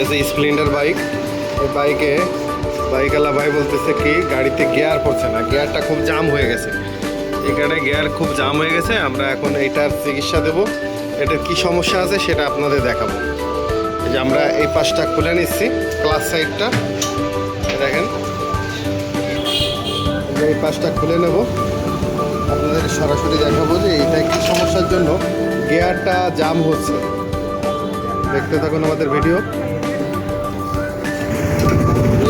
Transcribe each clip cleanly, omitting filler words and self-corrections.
এই যে Splendor bike, এই বাইকওয়ালা ভাই বলতেছে কি গাড়িতে গিয়ার পড়ছে না, গিয়ারটা খুব জাম হয়ে গেছে। এই গাড়ির গিয়ার খুব জাম হয়ে গেছে, আমরা এখন এইটার চিকিৎসা দেব। এটার কি সমস্যা আছে সেটা আপনাদের দেখাবো। এই যে আমরা এই পাশটা খুলে নিচ্ছি, ক্লাস সাইডটা দেখেন, এই পাশটা খুলে নেব, আপনাদের সরাসরি দেখাবো যে এইটা কি সমস্যার জন্য গিয়ারটা জাম হচ্ছে। দেখতে থাকুন আমাদের ভিডিও,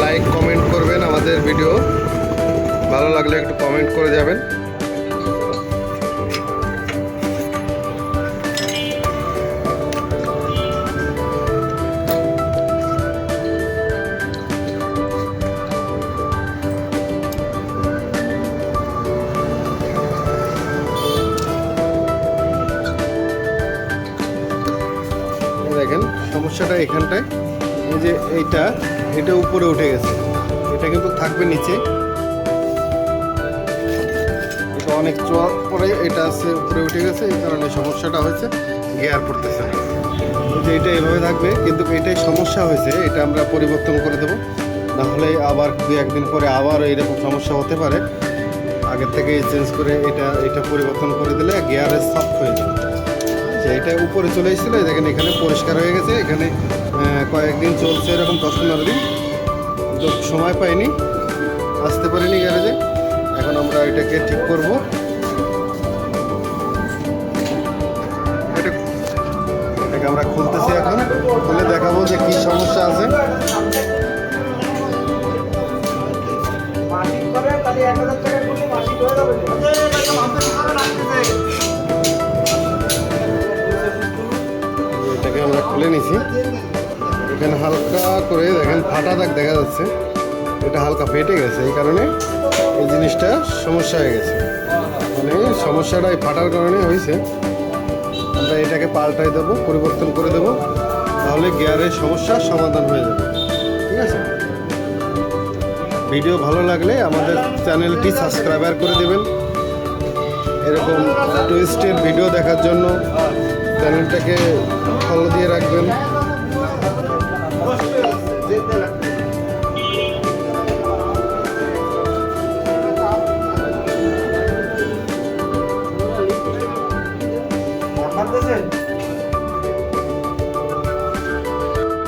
লাইক কমেন্ট করবেন আমাদের ভিডিও ভালো লাগলে একটু কমেন্ট করে যাবেন। দেখেন সমস্যাটা এখানটায়, এই যে এটা উপরে উঠে গেছে, এটা কিন্তু থাকবে নিচে, এটা অনেক চোয়ার পরে এটা আছে উপরে উঠে গেছে, এই কারণে সমস্যাটা হয়েছে, গিয়ার পড়তেছে না। যে এটা এভাবে থাকবে, কিন্তু এটাই সমস্যা হয়েছে, এটা আমরা পরিবর্তন করে দেবো, নাহলে আবার 2-1 দিন পরে আবার এইরকম সমস্যা হতে পারে। আগের থেকে চেঞ্জ করে এটা পরিবর্তন করে দিলে গিয়ারের সফট হয়ে যাবে। এটা উপরে চলে এসেছিলো, দেখেন এখানে পরিষ্কার হয়ে গেছে, এখানে কয়েকদিন চলছে এরকম 10-15 দিন, তো সময় পাইনি, আসতে পারিনি গ্যারেজে। এখন আমরা এটাকে ঠিক করব। এটাকে আমরা খুলতেছি, এখন খুলে দেখাবো যে কি সমস্যা আছে। এটাকে আমরা খুলে নিছি, এখানে হালকা করে দেখেন ফাটা দাগ দেখা যাচ্ছে, এটা হালকা ফেটে গেছে, এই কারণে এই জিনিসটা সমস্যা হয়ে গেছে, মানে সমস্যাটা এই ফাটার কারণে হয়েছে। আমরা এটাকে পাল্টাই দেবো, পরিবর্তন করে দেবো, তাহলে গিয়ারের সমস্যার সমাধান হয়ে যাবে। ঠিক আছে, ভিডিও ভালো লাগলে আমাদের চ্যানেলটি সাবস্ক্রাইবার করে দেবেন। এরকম টুইস্টের ভিডিও দেখার জন্য চ্যানেলটাকে ফলো দিয়ে রাখবেন।